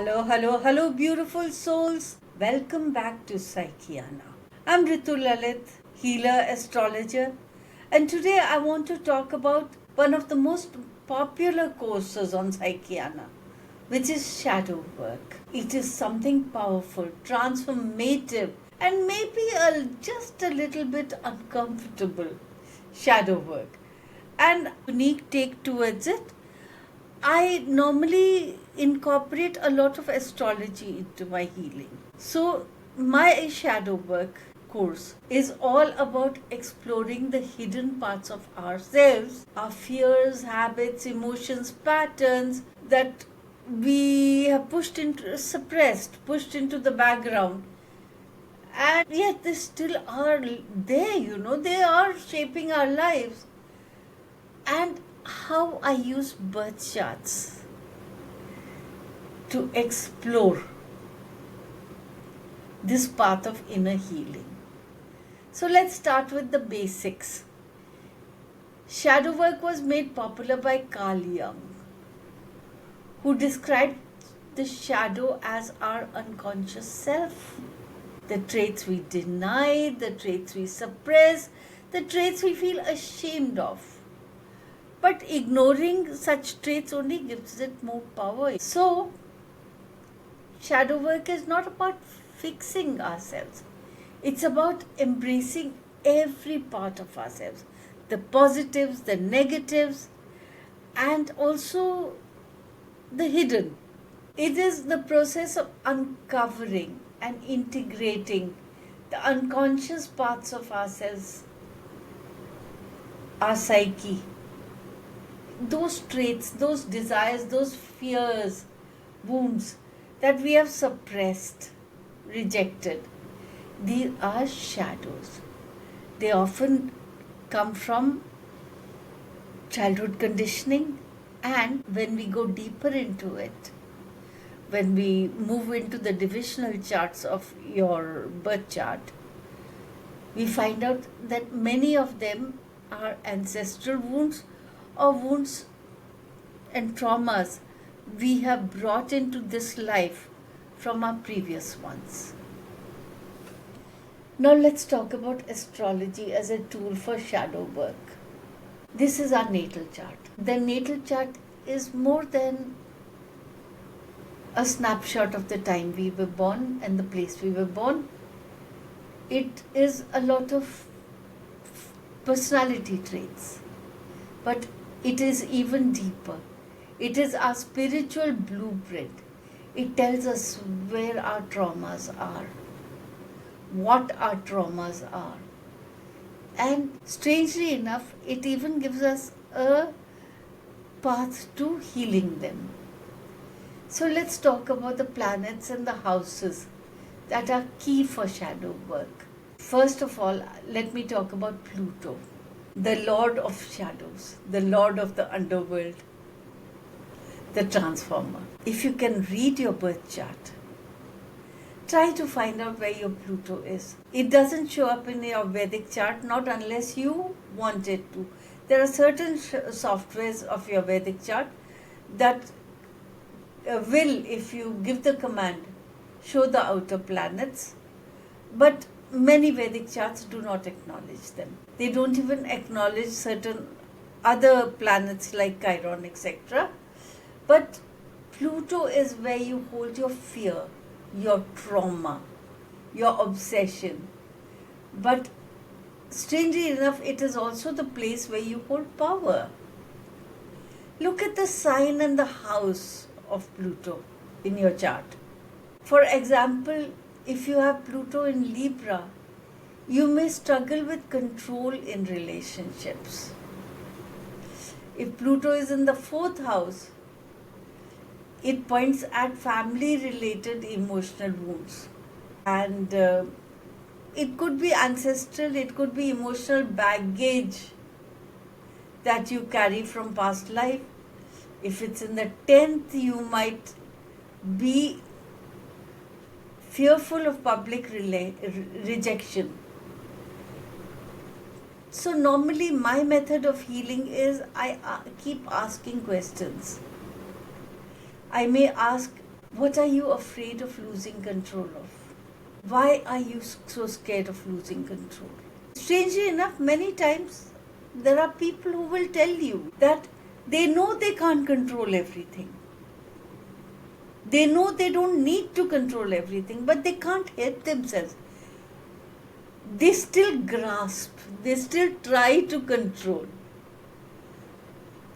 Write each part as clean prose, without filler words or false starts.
Hello, hello, hello, beautiful souls. Welcome back to Psychiana. I'm Ritu Lalit, healer, astrologer, and today I want to talk about one of the most popular courses on Psychiana, which is shadow work. It is something powerful, transformative, and maybe just a little bit uncomfortable shadow work. And unique take towards it, I normally incorporate a lot of astrology into my healing. So, my shadow work course is all about exploring the hidden parts of ourselves, our fears, habits, emotions, patterns that we have pushed into the background. And yet, they still are there, they are shaping our lives. And how I use birth charts to explore this path of inner healing. So let's start with the basics. Shadow work was made popular by Carl Jung, who described the shadow as our unconscious self. The traits we deny, the traits we suppress, the traits we feel ashamed of. But ignoring such traits only gives it more power. So, shadow work is not about fixing ourselves. It's about embracing every part of ourselves. The positives, the negatives, and also the hidden. It is the process of uncovering and integrating the unconscious parts of ourselves, our psyche. Those traits, those desires, those fears, wounds that we have suppressed, rejected, these are shadows. They often come from childhood conditioning, and when we go deeper into it, when we move into the divisional charts of your birth chart, we find out that many of them are ancestral wounds or wounds and traumas we have brought into this life from our previous ones. Now let's talk about astrology as a tool for shadow work. This is our natal chart. The natal chart is more than a snapshot of the time we were born and the place we were born. It is a lot of personality traits, but it is even deeper. It is our spiritual blueprint. It tells us where our traumas are, what our traumas are. And strangely enough, it even gives us a path to healing them. So let's talk about the planets and the houses that are key for shadow work. First of all, let me talk about Pluto, the Lord of Shadows, the Lord of the underworld, the transformer. If you can read your birth chart, try to find out where your Pluto is. It doesn't show up in your Vedic chart, not unless you want it to. There are certain softwares of your Vedic chart that will, if you give the command, show the outer planets, but many Vedic charts do not acknowledge them. They don't even acknowledge certain other planets like Chiron, etc. But Pluto is where you hold your fear, your trauma, your obsession. But strangely enough, it is also the place where you hold power. Look at the sign and the house of Pluto in your chart. For example, if you have Pluto in Libra, you may struggle with control in relationships. If Pluto is in the 4th house, it points at family-related emotional wounds. And it could be ancestral, it could be emotional baggage that you carry from past life. If it's in the 10th, you might be fearful of public rejection. So normally my method of healing is I keep asking questions. I may ask, What are you afraid of losing control of? Why are you so scared of losing control? Strangely enough, many times there are people who will tell you that they know they can't control everything. They know they don't need to control everything, but they can't help themselves. They still grasp, they still try to control.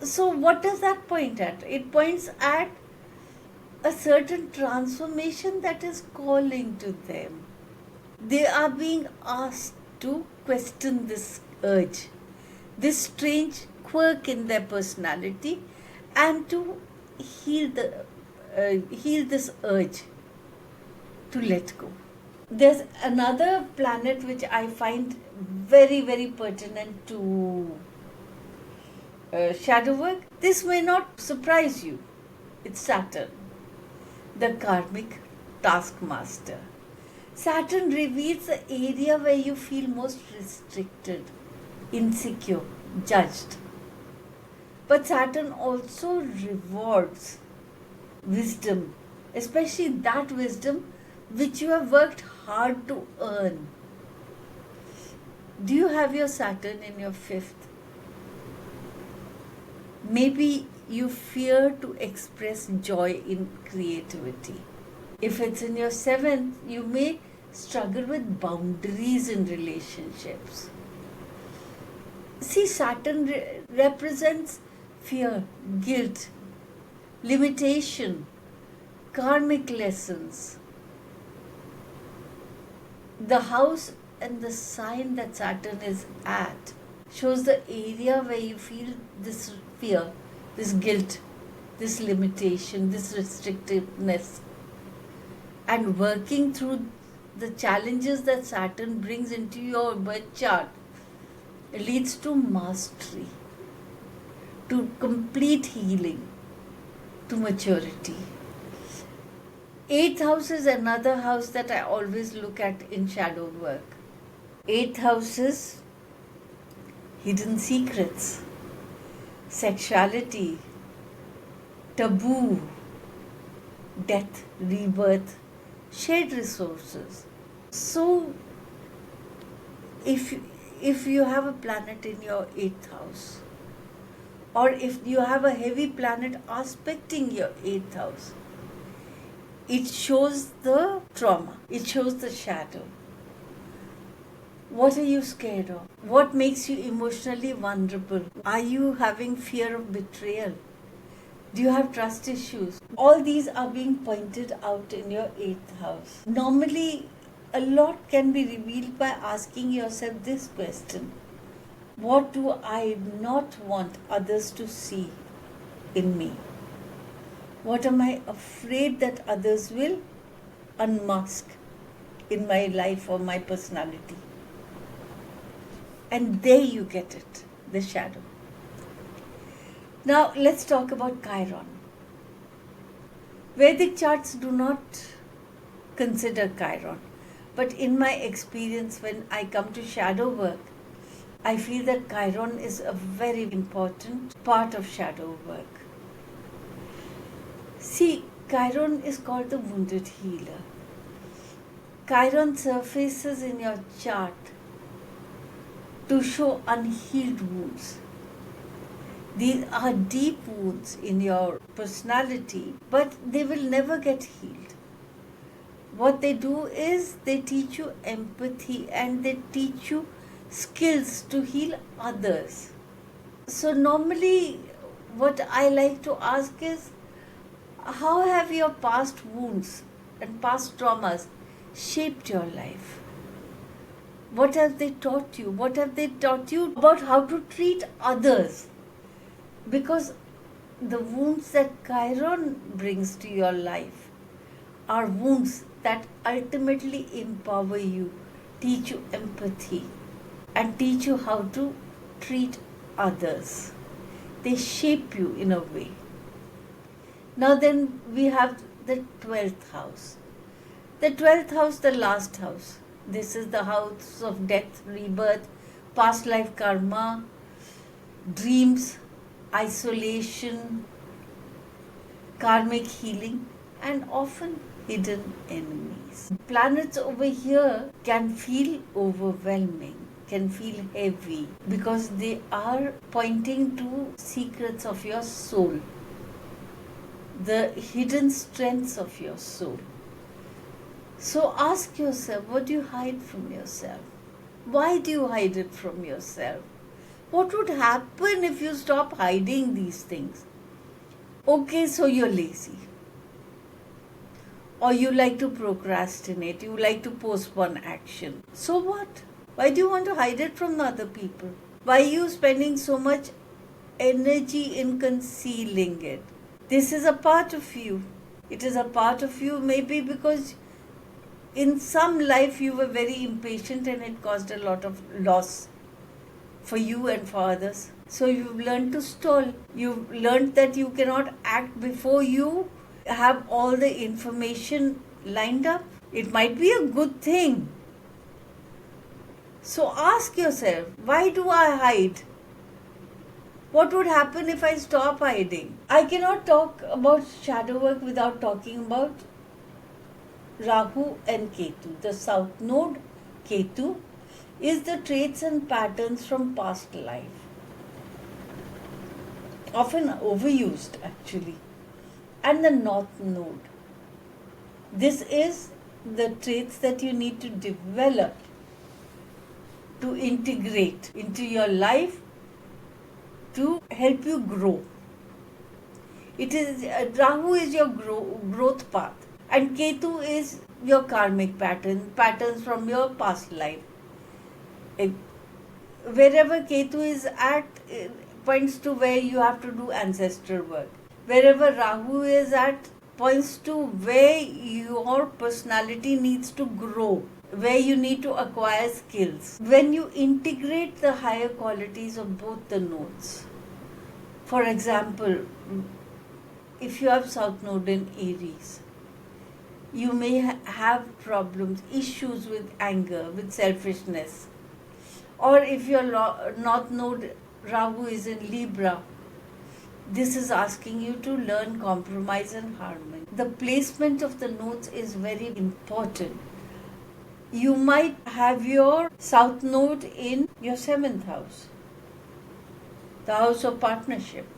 So, what does that point at? It points at a certain transformation that is calling to them. They are being asked to question this urge, this strange quirk in their personality, and to heal this urge to let go. There's another planet which I find very, very pertinent to shadow work. This may not surprise you. It's Saturn, the karmic taskmaster. Saturn reveals the area where you feel most restricted, insecure, judged. But Saturn also rewards wisdom, especially that wisdom which you have worked hard to earn. Do you have your Saturn in your 5th? Maybe you fear to express joy in creativity. If it's in your 7th, you may struggle with boundaries in relationships. See, Saturn represents fear, guilt, limitation, karmic lessons. The house and the sign that Saturn is at shows the area where you feel this fear, this guilt, this limitation, this restrictiveness. And working through the challenges that Saturn brings into your birth chart leads to mastery, to complete healing, to maturity. 8th house is another house that I always look at in shadow work. 8th house is hidden secrets, sexuality, taboo, death, rebirth, shared resources. So, if you have a planet in your 8th house, or if you have a heavy planet aspecting your 8th house, it shows the trauma, it shows the shadow. What are you scared of? What makes you emotionally vulnerable? Are you having fear of betrayal? Do you have trust issues? All these are being pointed out in your 8th house. Normally, a lot can be revealed by asking yourself this question: what do I not want others to see in me? What am I afraid that others will unmask in my life or my personality? And there you get it, the shadow. Now let's talk about Chiron. Vedic charts do not consider Chiron, but in my experience, when I come to shadow work, I feel that Chiron is a very important part of shadow work. See, Chiron is called the wounded healer. Chiron surfaces in your chart to show unhealed wounds. These are deep wounds in your personality, but they will never get healed. What they do is they teach you empathy and they teach you skills to heal others. So normally what I like to ask is, how have your past wounds and past traumas shaped your life? What have they taught you? What have they taught you about how to treat others? Because the wounds that Chiron brings to your life are wounds that ultimately empower you, teach you empathy, and teach you how to treat others. They shape you in a way. Now then we have the 12th house. The 12th house, the last house. This is the house of death, rebirth, past life karma, dreams, isolation, karmic healing. and often hidden enemies. Planets over here can feel overwhelming, can feel heavy, because they are pointing to secrets of your soul, the hidden strengths of your soul. So ask yourself, what do you hide from yourself? Why do you hide it from yourself? What would happen if you stop hiding these things? Okay, so you're lazy. Or you like to procrastinate, you like to postpone action. So what? Why do you want to hide it from other people? Why are you spending so much energy in concealing it? This is a part of you. It is a part of you maybe because in some life you were very impatient and it caused a lot of loss for you and for others. So you've learned to stall. You've learned that you cannot act before you have all the information lined up. It might be a good thing. So ask yourself, why do I hide? What would happen if I stop hiding? I cannot talk about shadow work without talking about Rahu and Ketu. The south node, Ketu, is the traits and patterns from past life. Often overused actually. And the north node. This is the traits that you need to develop to integrate into your life to help you grow. It is Rahu is your growth path, and Ketu is your karmic patterns from your past life. Wherever Ketu is at, it points to where you have to do ancestral work. Wherever Rahu is at, points to where your personality needs to grow, where you need to acquire skills. When you integrate the higher qualities of both the nodes, for example, if you have south node in Aries, you may have problems, issues with anger, with selfishness. Or if your north node Rahu is in Libra, this is asking you to learn compromise and harmony. The placement of the nodes is very important. You might have your south node in your 7th house, the house of partnership.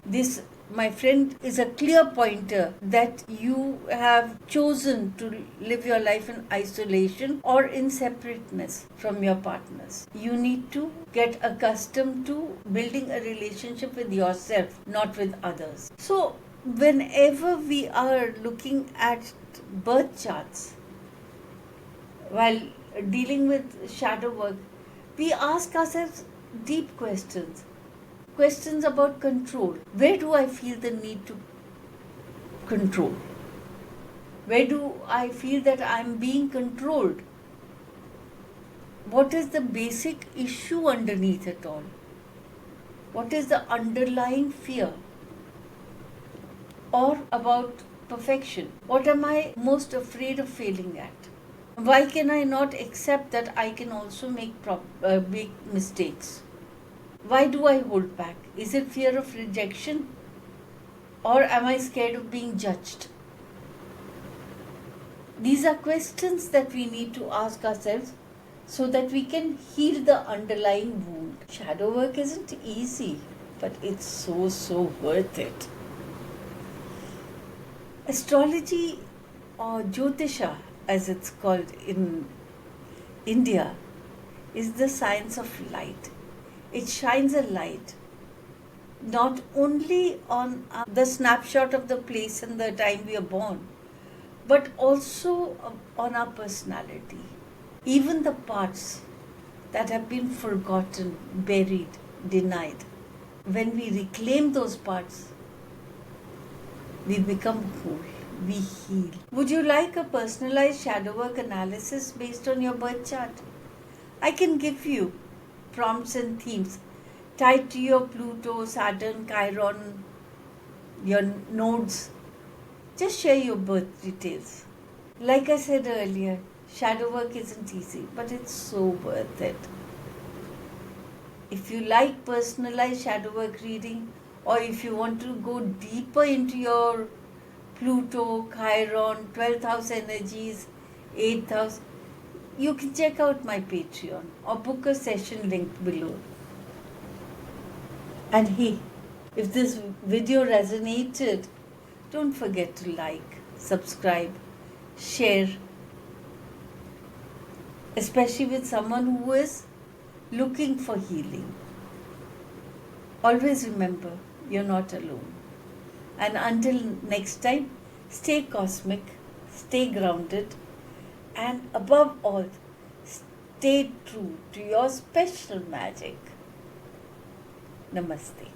This, my friend, is a clear pointer that you have chosen to live your life in isolation or in separateness from your partners. You need to get accustomed to building a relationship with yourself, not with others. So, whenever we are looking at birth charts, while dealing with shadow work, we ask ourselves deep questions. Questions about control. Where do I feel the need to control? Where do I feel that I'm being controlled? What is the basic issue underneath it all? What is the underlying fear? Or about perfection? What am I most afraid of failing at? Why can I not accept that I can also make mistakes? Why do I hold back? Is it fear of rejection? Or am I scared of being judged? These are questions that we need to ask ourselves so that we can heal the underlying wound. Shadow work isn't easy, but it's so worth it. Astrology, or Jyotisha as it's called in India, is the science of light. It shines a light not only on the snapshot of the place and the time we are born, but also on our personality. Even the parts that have been forgotten, buried, denied. When we reclaim those parts, we become whole, we heal. Would you like a personalized shadow work analysis based on your birth chart? I can give you prompts and themes tied to your Pluto, Saturn, Chiron, your nodes. Just share your birth details. Like I said earlier, shadow work isn't easy, but it's so worth it. If you like personalized shadow work reading, or if you want to go deeper into your Pluto, Chiron, 12th house energies, 8th house. You can check out my Patreon or book a session linked below. And hey, if this video resonated, don't forget to like, subscribe, share, especially with someone who is looking for healing. Always remember, you're not alone. And until next time, stay cosmic, stay grounded, and above all, stay true to your special magic. Namaste.